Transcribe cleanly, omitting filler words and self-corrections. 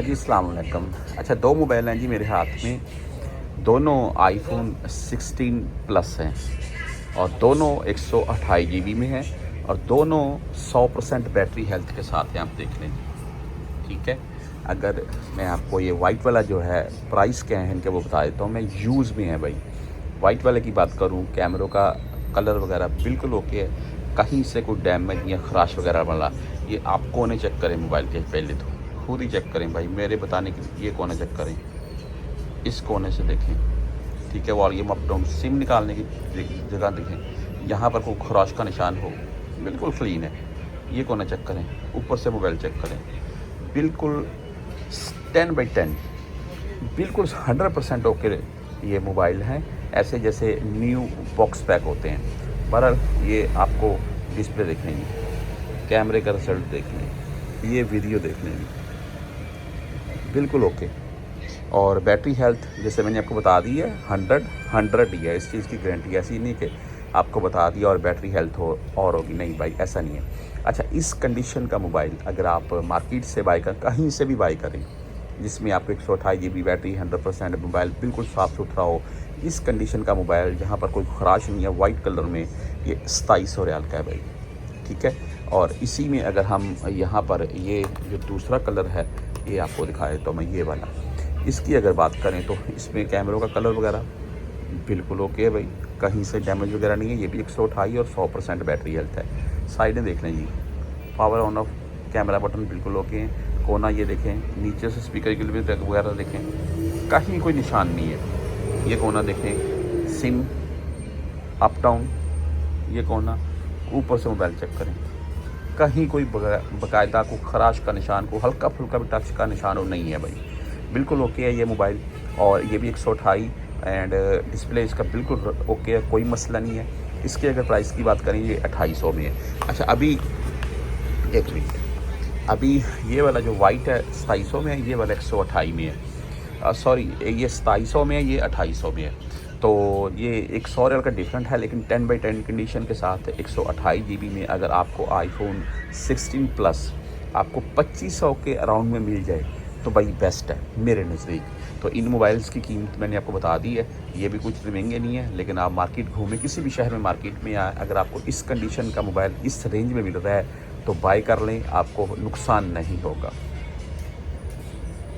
जी अस्सलाम वालेकुम। अच्छा, दो मोबाइल हैं जी मेरे हाथ में। दोनों आईफोन 16 प्लस हैं और दोनों 128 जीबी में हैं और दोनों 100% बैटरी हेल्थ के साथ हैं। आप देख लें, ठीक है। अगर मैं आपको ये वाइट वाला जो है प्राइस क्या है इनके वो बता देता हूँ मैं। यूज़ में है भाई। वाइट वाले की बात करूँ, कैमरों का कलर वगैरह बिल्कुल ओके है, कहीं से कोई डैमेज या खराश वगैरह वाला। ये आप कोने चेक करें मोबाइल के, पहले तो खुद ही चेक करें भाई, मेरे बताने के ये कोने चेक करें, इस कोने से देखें, ठीक है। वॉल्यूम अप डाउन सिम निकालने की जगह देखें, यहाँ पर कोई खराश का निशान हो, बिल्कुल क्लीन है। ये कोने चेक करें, ऊपर से मोबाइल चेक करें, बिल्कुल 10/10, बिल्कुल 100% ओके ये मोबाइल हैं, ऐसे जैसे न्यू बॉक्स पैक होते हैं। बहरहाल ये आपको डिस्प्ले देख लेंगे, कैमरे का रिजल्ट देख लें, ये वीडियो देख लेंगे, बिल्कुल ओके। और बैटरी हेल्थ जैसे मैंने आपको बता दी है, 100 ही है। इस चीज़ की गारंटी ऐसी नहीं कि आपको बता दिया और बैटरी हेल्थ हो और होगी, नहीं भाई, ऐसा नहीं है। अच्छा, इस कंडीशन का मोबाइल अगर आप मार्केट से बाई कर, कहीं से भी बाई करें, जिसमें आपको 128 जीबी बैटरी, 100% मोबाइल बिल्कुल साफ़ सुथरा हो, इस कंडीशन का मोबाइल जहाँ पर कोई खराश नहीं है, वाइट कलर में, ये 2700 रियाल का है भाई, ठीक है। और इसी में अगर हम यहाँ पर ये जो दूसरा कलर है ये आपको दिखाए तो मैं ये वाला, इसकी अगर बात करें तो इसमें कैमरों का कलर वगैरह बिल्कुल ओके है भाई, कहीं से डैमेज वगैरह नहीं है। ये भी 128 और 100% बैटरी हेल्थ है। साइडें देख लें जी, power on off camera button बिल्कुल ओके हैं। कोना ये देखें, नीचे से स्पीकर के लिए वगैरह देखें, कहीं कोई निशान नहीं है। ये कोना देखें, सिम अप डाउन, ये कोना, ऊपर से मोबाइल चेक करें, कहीं कोई बाकायदा को खराश का निशान, को हल्का फुल्का भी टच का निशान और नहीं है भाई, बिल्कुल ओके है ये मोबाइल। और ये भी 128 एंड डिस्प्ले इसका बिल्कुल ओके है, कोई मसला नहीं है। इसके अगर प्राइस की बात करें, ये 2800 में है। अच्छा, अभी एक मिनट, अभी ये वाला जो वाइट है 2700 में है, ये वाला 128 में है। सॉरी, ये 2700 में है, ये 2800 में है। तो ये एक 100 रियाल का डिफरेंट है, लेकिन 10/10 कंडीशन के साथ 128 जीबी में अगर आपको आईफोन 16 प्लस आपको 2500 के अराउंड में मिल जाए तो भाई बेस्ट है मेरे नज़दीक। तो इन मोबाइल्स की कीमत मैंने आपको बता दी है, ये भी कुछ महंगे नहीं है, लेकिन आप मार्केट घूमें, किसी भी शहर में मार्केट में आए, अगर आपको इस कंडीशन का मोबाइल इस रेंज में मिल रहा है तो बाय कर लें, आपको नुकसान नहीं होगा।